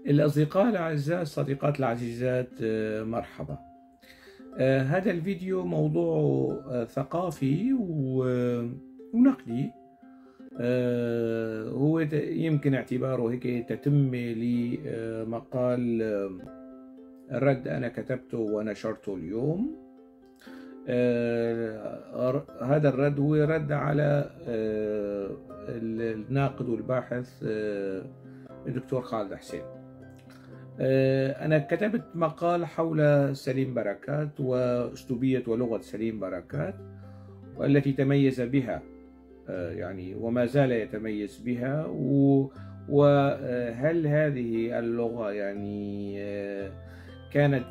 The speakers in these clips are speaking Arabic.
الأصدقاء الأعزاء، الصديقات العزيزات، مرحبا. هذا الفيديو موضوع ثقافي ونقدي. هو يمكن اعتباره هيك تتمة لمقال الرد أنا كتبته ونشرته اليوم. هذا الرد هو رد على الناقد والباحث الدكتور خالد حسين. أنا كتبت مقال حول سليم بركات وأسلوبية ولغة سليم بركات والتي تميز بها، يعني وما زال يتميز بها، وهل هذه اللغة يعني كانت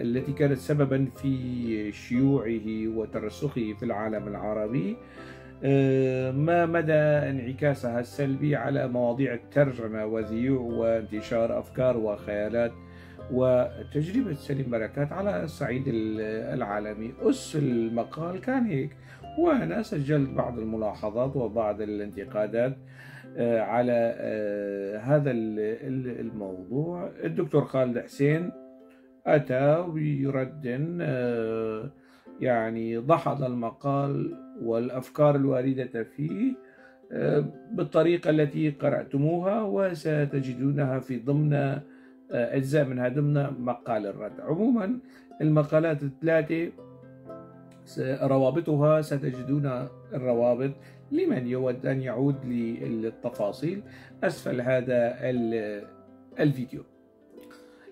التي كانت سببا في شيوعه وترسخه في العالم العربي، ما مدى انعكاسها السلبي على مواضيع الترجمة وذيوع وانتشار أفكار وخيالات وتجربة سليم بركات على الصعيد العالمي. أس المقال كان هيك، وأنا سجلت بعض الملاحظات وبعض الانتقادات على هذا الموضوع. الدكتور خالد حسين أتى برد يعني دحض المقال والأفكار الواردة فيه بالطريقة التي قرأتموها، وستجدونها في ضمن أجزاء منها ضمن مقال الرد. عموما المقالات الثلاثة روابطها ستجدون الروابط لمن يود أن يعود للتفاصيل أسفل هذا الفيديو.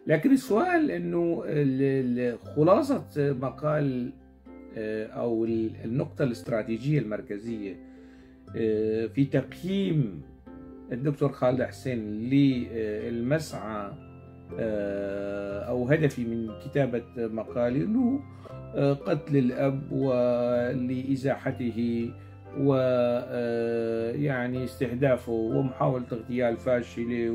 لكن السؤال أنه خلاصة مقال أو النقطة الاستراتيجية المركزية في تقييم الدكتور خالد حسين للمسعى أو هدفي من كتابة مقالي أنه قتل الأب ولإزاحته ويعني استهدافه ومحاولة اغتيال فاشلة،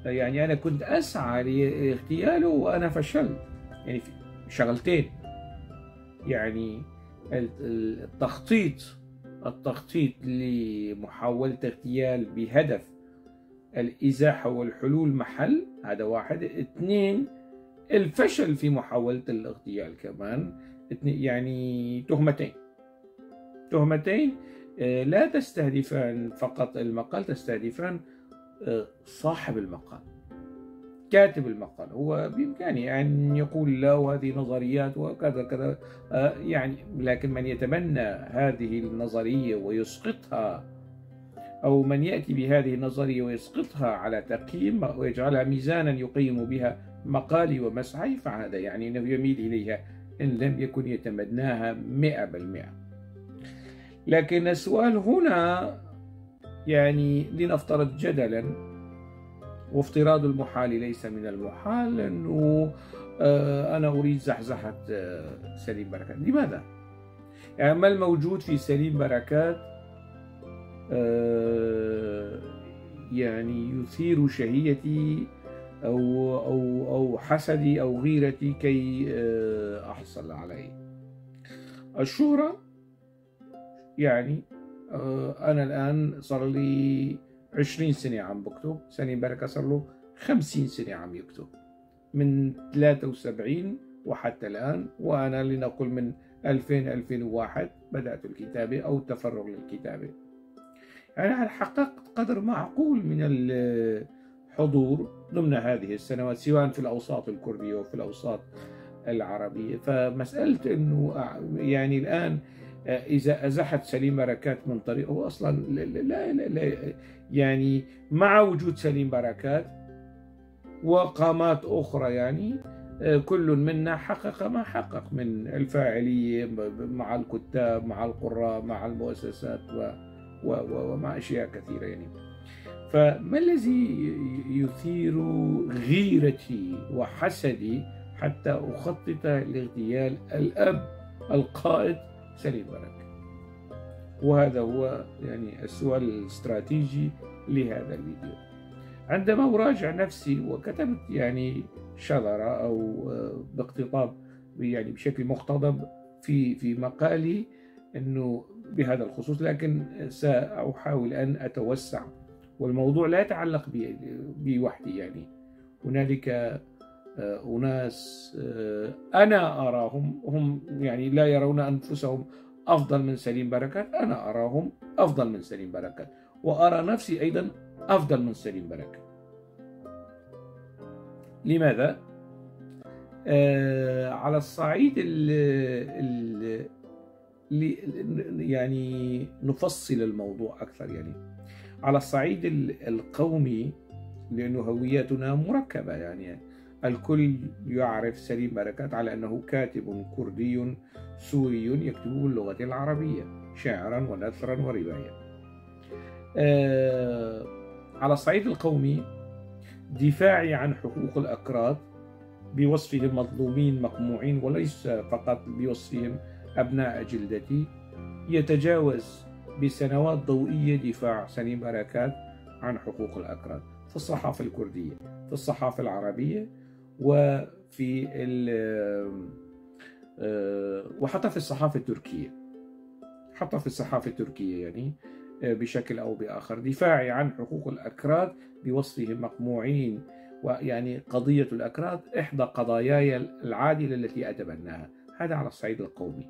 ويعني أنا كنت أسعى لاغتياله وأنا فشلت يعني في شغلتين، يعني التخطيط لمحاولة اغتيال بهدف الإزاحة والحلول محل، هذا واحد. اثنين، الفشل في محاولة الاغتيال كمان. يعني تهمتين لا تستهدفان فقط المقال، تستهدفان صاحب المقال، كاتب المقال. هو بإمكانه أن يقول لا وهذه نظريات وكذا كذا، يعني لكن من يتبنى هذه النظرية ويسقطها، أو من يأتي بهذه النظرية ويسقطها على تقييم ويجعلها ميزانا يقيم بها مقالي ومسعي، فهذا يعني أنه يميل إليها إن لم يكن يتبناها 100%. لكن السؤال هنا، يعني لنفترض جدلا، وافتراض المحال ليس من المحال، أنه أنا أريد زحزحة سليم بركات. لماذا؟ يعني ما الموجود في سليم بركات يعني يثير شهيتي أو حسدي أو غيرتي كي أحصل عليه؟ الشهرة. يعني أنا الآن صار لي 20 سنة عم بكتب، سليم بركات صار له 50 سنة عم يكتب، من 73 وحتى الآن، وأنا لنقل من 2001 بدأت الكتابة أو التفرغ للكتابة. يعني حققت قدر معقول من الحضور ضمن هذه السنوات، سواء في الأوساط الكردية وفي الأوساط العربية. فمسألة أنه يعني الآن إذا أزحت سليم بركات من طريقه أصلا لا يعني مع وجود سليم بركات وقامات أخرى، يعني كل منا حقق ما حقق من الفاعلية مع الكتاب، مع القراء، مع المؤسسات ومع أشياء كثيرة. يعني فما الذي يثير غيرتي وحسدي حتى أخطط لاغتيال الأب القائد سليم بركات؟ وهذا هو يعني السؤال الاستراتيجي لهذا الفيديو. عندما أراجع نفسي، وكتبت يعني شذرة أو باقتطاب يعني بشكل مقتضب في مقالي أنه بهذا الخصوص، لكن سأحاول أن أتوسع والموضوع لا يتعلق بي وحدي. يعني هنالك أناس أنا أراهم هم يعني لا يرون أنفسهم أفضل من سليم بركات، أنا أراهم أفضل من سليم بركات، وأرى نفسي أيضا أفضل من سليم بركات. لماذا؟ على الصعيد يعني نفصل الموضوع أكثر. يعني على الصعيد القومي، لأن هوياتنا مركبة، يعني الكل يعرف سليم بركات على أنه كاتب كردي سوري يكتب باللغة العربية، شعرا ونثرا ورواية. على الصعيد القومي، دفاعي عن حقوق الأكراد بوصفهم مظلومين مقموعين، وليس فقط بوصفهم أبناء جلدتي، يتجاوز بسنوات ضوئية دفاع سليم بركات عن حقوق الأكراد في الصحافة الكردية، في الصحافة العربية، وحتى في الصحافة التركية، حتى في الصحافة التركية يعني بشكل أو بآخر. دفاعي عن حقوق الأكراد بوصفهم مقموعين، ويعني قضية الأكراد إحدى قضاياي العادلة التي أتبناها. هذا على الصعيد القومي.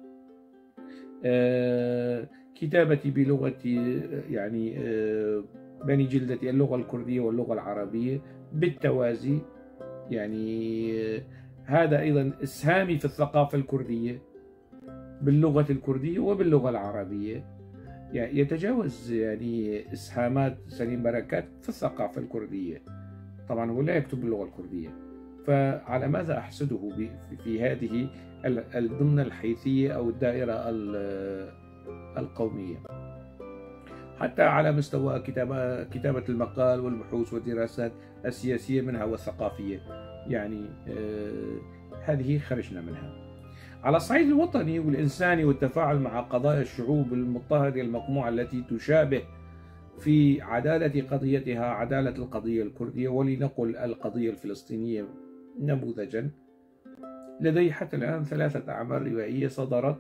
كتابتي بلغتي يعني بني جلدتي، اللغة الكردية واللغة العربية بالتوازي، يعني هذا أيضا إسهامي في الثقافة الكردية باللغة الكردية وباللغة العربية، يعني يتجاوز يعني إسهامات سليم بركات في الثقافة الكردية. طبعا هو لا يكتب باللغة الكردية، فعلى ماذا أحسده في هذه ضمن الحيثية أو الدائرة القومية؟ حتى على مستوى كتابة المقال والبحوث والدراسات السياسية منها والثقافية، يعني هذه خرجنا منها. على الصعيد الوطني والإنساني والتفاعل مع قضايا الشعوب المضطهدة المقموعة التي تشابه في عدالة قضيتها عدالة القضية الكردية، ولنقل القضية الفلسطينية نموذجا، لدي حتى الآن 3 أعمال روائية صدرت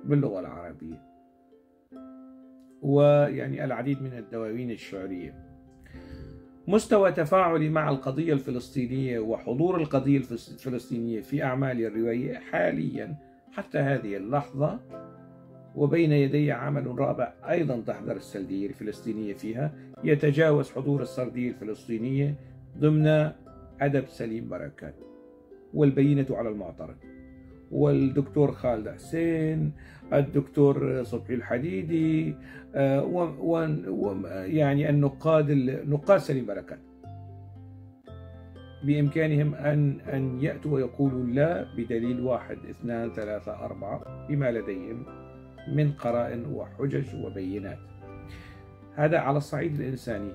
باللغة العربية، ويعني العديد من الدواوين الشعرية. مستوى تفاعلي مع القضية الفلسطينية وحضور القضية الفلسطينية في أعمالي الروائية حاليا حتى هذه اللحظة، وبين يدي عمل رابع أيضا تحضر السردية الفلسطينية فيها، يتجاوز حضور السردية الفلسطينية ضمن أدب سليم بركات، والبينة على المعترض، والدكتور خالد حسين، الدكتور صبحي الحديدي، يعني نقاد سليم بركات بإمكانهم أن يأتوا ويقولوا لا بدليل 1 2 3 4 بما لديهم من قرائن وحجج وبينات. هذا على الصعيد الإنساني.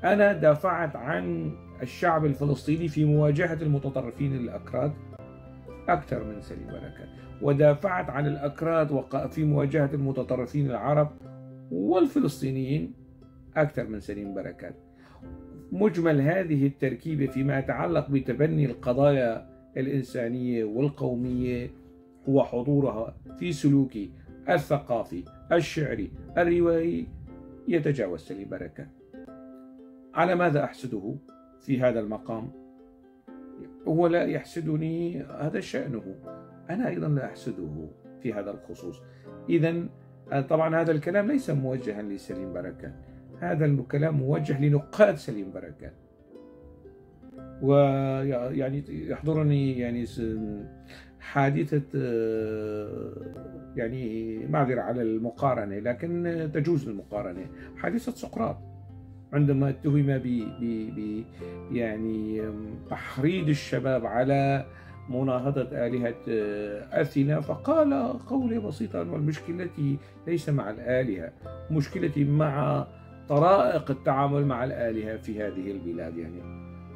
أنا دافعت عن الشعب الفلسطيني في مواجهة المتطرفين الأكراد أكثر من سليم بركات، ودافعت عن الأكراد في مواجهة المتطرفين العرب والفلسطينيين أكثر من سليم بركات. مجمل هذه التركيبة فيما يتعلق بتبني القضايا الإنسانية والقومية هو حضورها في سلوكي الثقافي الشعري الروائي يتجاوز سليم بركات. على ماذا أحسده في هذا المقام؟ هو لا يحسدني، هذا شأنه، أنا أيضا لا أحسده في هذا الخصوص. إذن طبعا هذا الكلام ليس موجها لسليم بركات، هذا الكلام موجه لنقاد سليم بركات. ويعني يحضرني يعني حادثة، يعني معذرة على المقارنة لكن تجوز المقارنة، حادثة سقراط عندما اتهم ب يعني تحريض الشباب على مناهضة آلهة أثينا، فقال قولي بسيطا: والمشكلة ليس مع الآلهة، مشكلتي مع طرائق التعامل مع الآلهة في هذه البلاد. يعني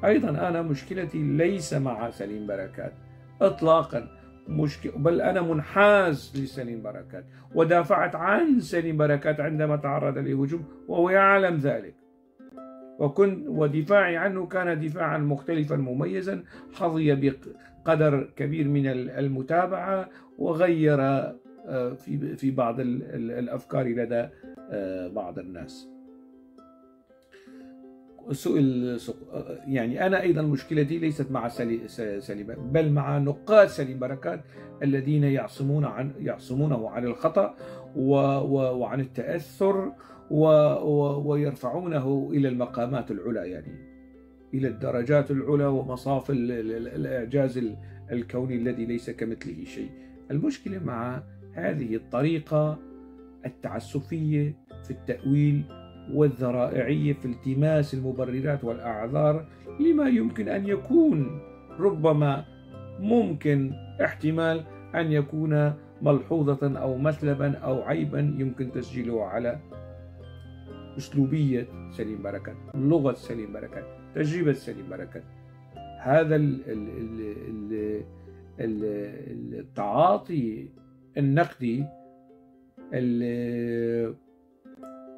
أيضا أنا مشكلتي ليس مع سليم بركات إطلاقا، بل أنا منحاز لسليم بركات، ودافعت عن سليم بركات عندما تعرض لهجوم وهو يعلم ذلك، ودفاعي عنه كان دفاعا مختلفا مميزا، حظي بقدر كبير من المتابعة، وغير في بعض الأفكار لدى بعض الناس. سئل يعني أنا أيضا مشكلتي ليست مع سليم بل مع نقاد سليم بركات الذين يعصمونه عن الخطأ وعن التأثر ويرفعونه إلى المقامات العلى، يعني إلى الدرجات العلى ومصاف الإعجاز الكوني الذي ليس كمثله شيء. المشكلة مع هذه الطريقة التعسفية في التأويل والذرائعية في التماس المبررات والأعذار لما يمكن أن يكون ربما ممكن احتمال أن يكون ملحوظة أو مثلبا أو عيبا يمكن تسجيله على أسلوبية سليم بركات، لغة سليم بركات، تجربة سليم بركات. هذا التعاطي النقدي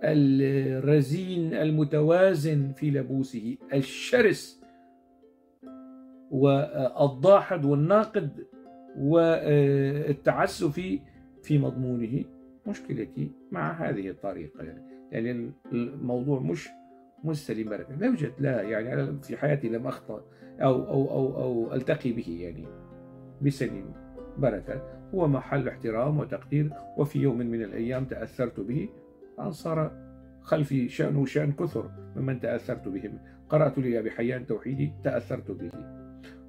الرزين المتوازن في لبوسه، الشرس والضاحد والناقد والتعسفي في مضمونه، مشكلتي مع هذه الطريقة. يعني الموضوع مش سليم بركات، لا يوجد، لا يعني أنا في حياتي لم أخطأ أو ألتقي به يعني بسليم بركات، هو محل احترام وتقدير، وفي يوم من الأيام تأثرت به، أن صار خلفي شأنه شأن كثر ممن تأثرت بهم. قرأت لأبي حيان توحيدي تأثرت به،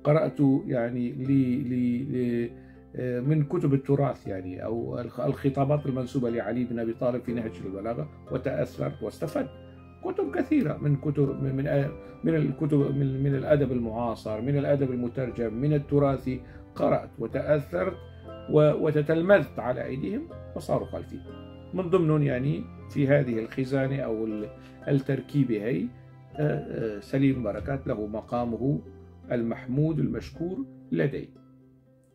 قرأت يعني من كتب التراث يعني أو الخطابات المنسوبة لعلي بن أبي طالب في نهج البلاغة وتأثرت واستفدت. كتب كثيرة من كتب من الكتب من الأدب المعاصر، من الأدب المترجم، من التراثي، قرأت وتأثرت وتتلمذت على أيديهم وصاروا خلفي. من ضمنهم يعني في هذه الخزانة أو التركيبة هي سليم بركات له مقامه المحمود المشكور لدي.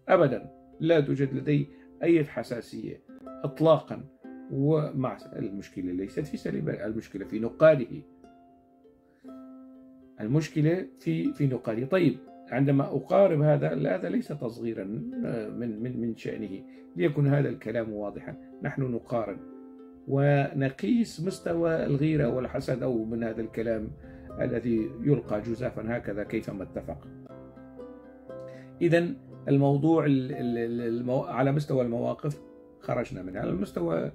أبدا لا توجد لدي أي حساسية إطلاقا، ومع المشكلة ليست في سليم، المشكلة في نقاده، المشكلة في نقاده. طيب عندما أقارب هذا ليس تصغيرا من شأنه، ليكن هذا الكلام واضحا. نحن نقارن ونقيس مستوى الغيرة والحسد أو من هذا الكلام الذي يلقى جزافا هكذا كيفما اتفق. إذن الموضوع على مستوى المواقف خرجنا منها. على المستوى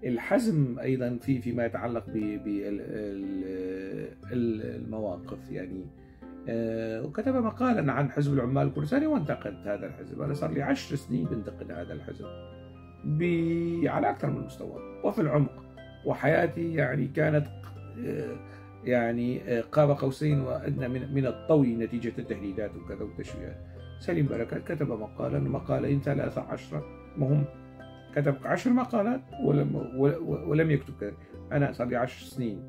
الحزم أيضا فيما يتعلق بالمواقف، يعني وكتب مقالا عن حزب العمال الكردستاني وانتقد هذا الحزب. أنا صار لي 10 سنين بنتقد هذا الحزب على أكثر من مستوى وفي العمق، وحياتي يعني كانت يعني قاب قوسين وأدنى من الطوي نتيجة التهديدات وكذا والتشويهات. سليم بركات كتب مقالين 13 مهم، كتب 10 مقالات ولم يكتب كذا. أنا صار لي 10 سنين.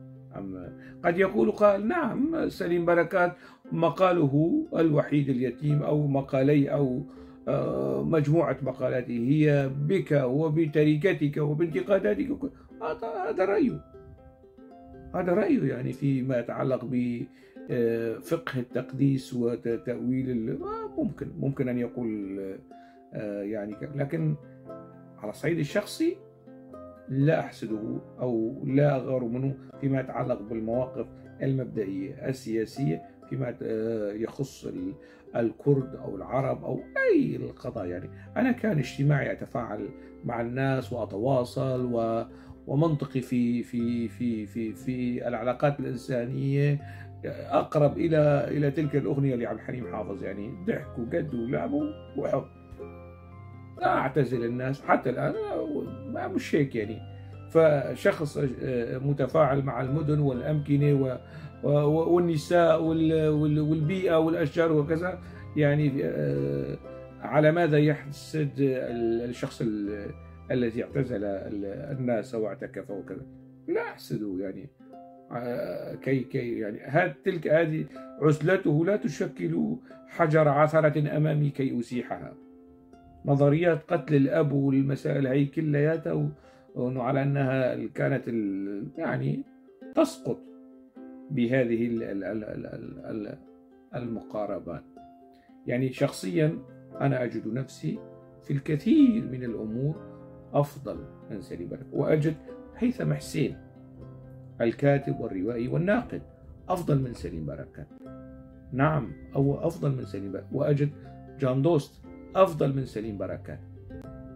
قد يقول قال نعم سليم بركات مقاله الوحيد اليتيم أو مقالي أو مجموعة مقالاته هي بك وبتركتك وبانتقاداتك، هذا رأيه يعني فيما يتعلق بفقه التقديس وتأويل ممكن أن يقول يعني، لكن على الصعيد الشخصي لا أحسده أو لا أغار منه فيما يتعلق بالمواقف المبدئية السياسية فيما يخص الكرد أو العرب أو أي القضايا. يعني أنا كان اجتماعي، أتفاعل مع الناس وأتواصل ومنطقي في العلاقات الإنسانية، أقرب إلى تلك الأغنية لعبد الحليم حافظ، يعني ضحك وجد ولعب وحب. لا أعتزل الناس حتى الآن مش هيك يعني. فشخص متفاعل مع المدن والأمكنة والنساء والبيئة والأشجار وكذا، يعني على ماذا يحسد الشخص الذي اعتزل الناس واعتكف وكذا؟ لا أحسده يعني كي يعني هذه عزلته لا تشكل حجر عثرة أمامي كي أزيحها. نظريات قتل الأب والمسائل هي كلياتها على أنها كانت يعني تسقط بهذه المقاربات. يعني شخصيا أنا أجد نفسي في الكثير من الأمور أفضل من سليم بركات، وأجد هيثم حسين الكاتب والروائي والناقد أفضل من سليم بركات. نعم، أو أفضل من سليم بركات، وأجد جان دوست أفضل من سليم بركات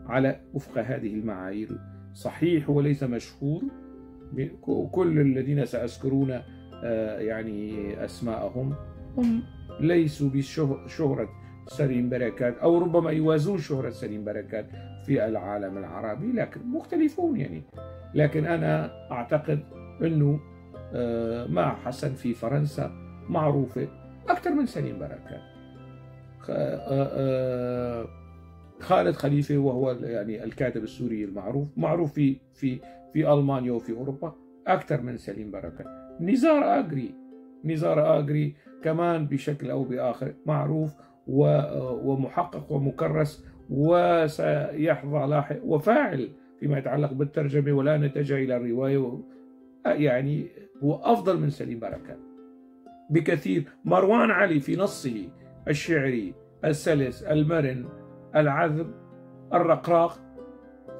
على وفق هذه المعايير. صحيح وليس مشهور، كل الذين سأذكرون يعني أسماءهم هم ليسوا بشهرة سليم بركات، أو ربما يوازون شهرة سليم بركات في العالم العربي، لكن مختلفون يعني. لكن أنا أعتقد أنه مع حسن في فرنسا معروفة أكثر من سليم بركات. خالد خليفة وهو يعني الكاتب السوري المعروف، معروف في ألمانيا وفي أوروبا أكثر من سليم بركات. نزار آجري كمان بشكل أو بآخر معروف ومحقق ومكرس، وسيحظى لاحق وفاعل فيما يتعلق بالترجمة. والآن نتجه إلى الرواية، يعني هو أفضل من سليم بركات بكثير. مروان علي في نصه الشعري السلس المرن العذب الرقراق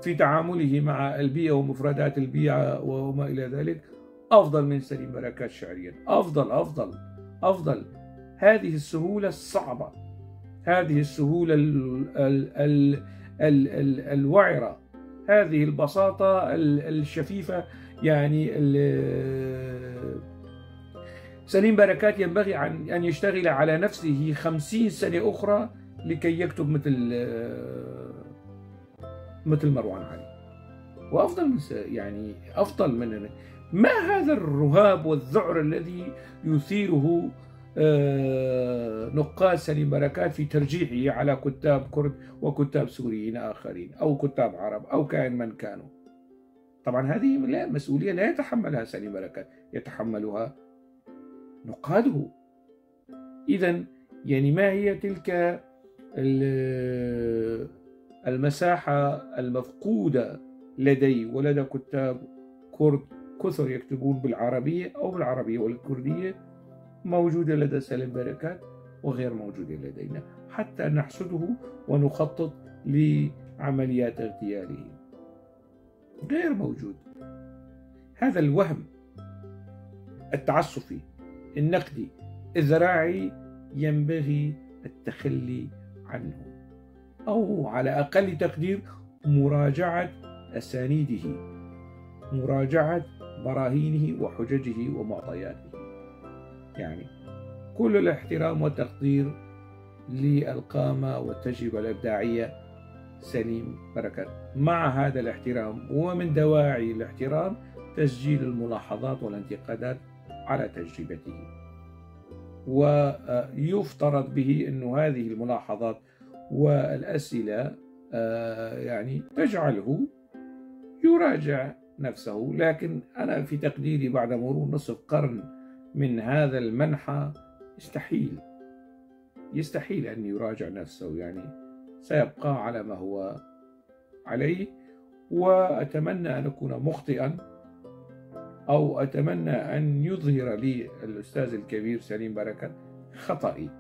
في تعامله مع البيئة ومفردات البيئة وما إلى ذلك أفضل من سليم بركات شعريا. أفضل أفضل أفضل. هذه السهولة الصعبة، هذه السهولة الوعرة، هذه البساطة الشفيفة، يعني سليم بركات ينبغي أن يشتغل على نفسه 50 سنة أخرى لكي يكتب مثل مروان علي. وأفضل من يعني أفضل من ما هذا الرهاب والذعر الذي يثيره نقاد سليم بركات في ترجيحه على كتاب كرد وكتاب سوريين آخرين أو كتاب عرب أو كائن من كانوا. طبعا هذه مسؤولية لا يتحملها سليم بركات، يتحملها نقاده. إذن يعني ما هي تلك المساحة المفقودة لدي ولدى كتاب كرد كثر يكتبون بالعربية أو بالعربية والكردية، موجودة لدى سليم بركات وغير موجودة لدينا، حتى نحسده ونخطط لعمليات اغتياله. غير موجود. هذا الوهم التعسفي النقدي الذراعي ينبغي التخلي عنه، أو على أقل تقدير مراجعة أسانيده، مراجعة براهينه وحججه ومعطياته. يعني كل الاحترام والتقدير للقامة والتجربة الإبداعية سليم بركات. مع هذا الاحترام، ومن دواعي الاحترام تسجيل الملاحظات والانتقادات على تجربته، ويفترض به أن هذه الملاحظات والأسئلة يعني تجعله يراجع نفسه. لكن أنا في تقديري بعد مرور نصف قرن من هذا المنحى يستحيل أن يراجع نفسه، يعني سيبقى على ما هو عليه. وأتمنى أن أكون مخطئا، أو أتمنى أن يظهر لي الأستاذ الكبير سليم بركات خطئي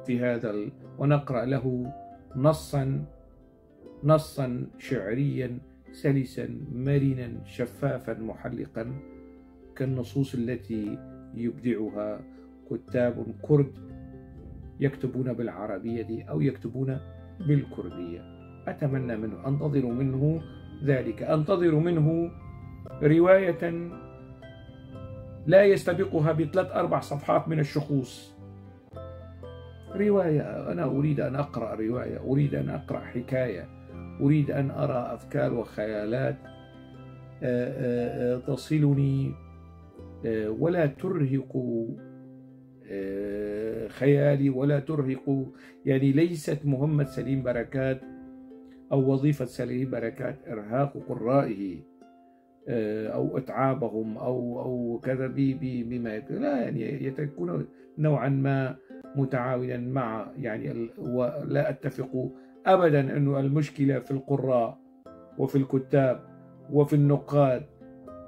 في هذا ونقرأ له نصا شعريا سلسا مرنا شفافا محلقا كالنصوص التي يبدعها كتاب كرد يكتبون بالعربية أو يكتبون بالكردية. أتمنى منه، أنتظر منه ذلك، أنتظر منه رواية لا يستبقها ب3-4 صفحات من الشخوص. رواية، أنا أريد أن أقرأ رواية، أريد أن أقرأ حكاية، أريد أن أرى أفكار وخيالات تصلني ولا ترهق خيالي ولا ترهق. يعني ليست مهمة سليم بركات أو وظيفة سليم بركات إرهاق قرائه أو إتعابهم أو كذا بما يكون، لا، يعني يكون نوعا ما متعاونا مع، يعني ولا أتفق أبدا أنه المشكلة في القراء وفي الكتاب وفي النقاد،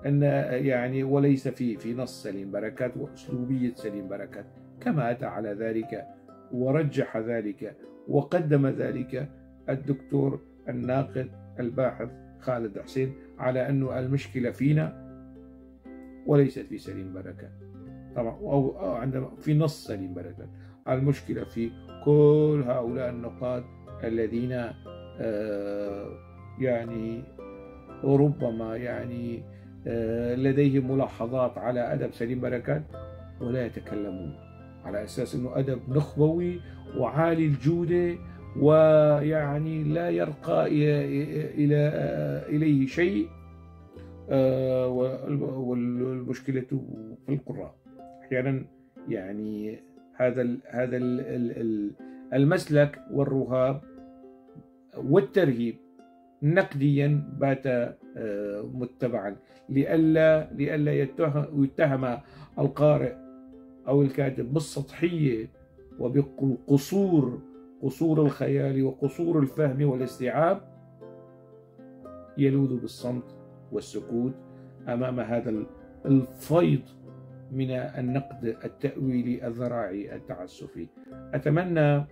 أن يعني وليس في نص سليم بركات وأسلوبية سليم بركات، كما أتى على ذلك ورجح ذلك وقدم ذلك الدكتور الناقد الباحث خالد حسين، على أنه المشكلة فينا وليست في سليم بركات طبعا، أو عندما في نص سليم بركات. المشكلة في كل هؤلاء النقاد الذين يعني ربما يعني لديهم ملاحظات على أدب سليم بركات ولا يتكلمون، على أساس أنه أدب نخبوي وعالي الجودة ويعني لا يرقى إليه شيء. والمشكلة في القراء أحيانا يعني هذا المسلك والرهاب والترهيب نقديا بات متبعا لئلا يتهم القارئ أو الكاتب بالسطحية وبالقصور، قصور الخيال وقصور الفهم والاستيعاب، يلوذ بالصمت والسكوت أمام هذا الفيض من النقد التأويلي الذراعي التعسفي. أتمنى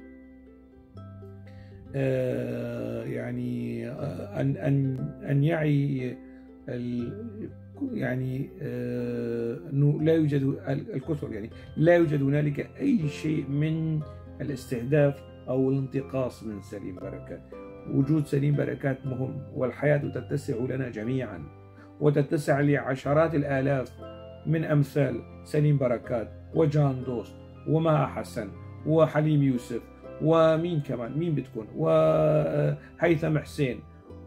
يعني أن يعي يعني أنه لا يوجد الكثر، يعني لا يوجد هنالك أي شيء من الاستهداف أو الانتقاص من سليم بركات. وجود سليم بركات مهم، والحياة تتسع لنا جميعا وتتسع لعشرات الآلاف من أمثال سليم بركات وجان دوست ومها حسن وحليم يوسف ومين كمان، مين بتكون، وهيثم حسين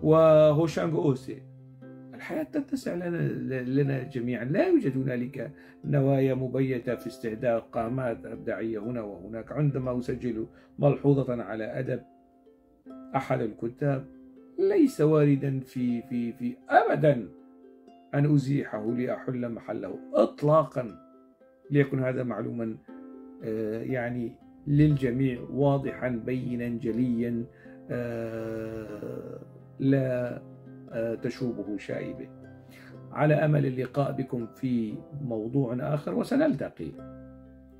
وهوشانغ أوسي. الحياة تتسع لنا جميعا، لا يوجد هنالك نوايا مبيتة في استهداف قامات إبداعية هنا وهناك. عندما أسجل ملحوظة على أدب أحد الكتاب ليس واردا في أبدا أن أزيحه لأحل محله إطلاقا، ليكن هذا معلوما يعني للجميع واضحا بينا جليا لا تشوبه شائبة. على أمل اللقاء بكم في موضوع آخر، وسنلتقي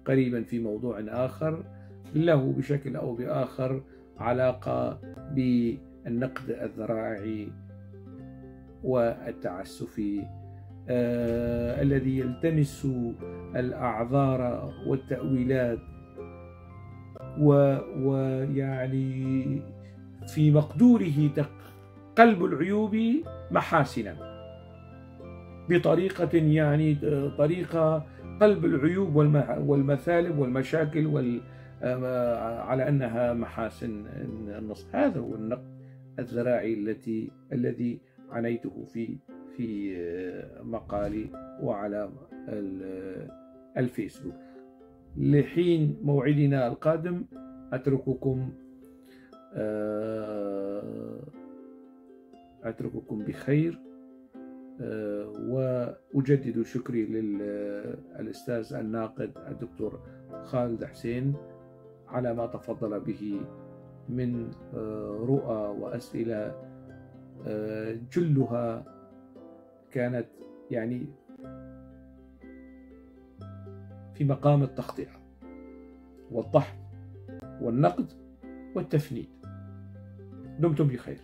قريبا في موضوع آخر له بشكل أو بآخر علاقة بالنقد الذراعي والتعسفي الذي يلتمس الأعذار والتأويلات ويعني في مقدوره قلب العيوب محاسنا بطريقة، يعني طريقة قلب العيوب والمثالب والمشاكل على أنها محاسن النص. هذا هو النقد الذراعي الذي عنيته في مقالي وعلى الفيسبوك. لحين موعدنا القادم أترككم بخير، وأجدد شكري للأستاذ الناقد الدكتور خالد حسين على ما تفضل به من رؤى وأسئلة جلها كانت يعني في مقام التخطئة والضحك والنقد والتفنيد. دمتم بخير.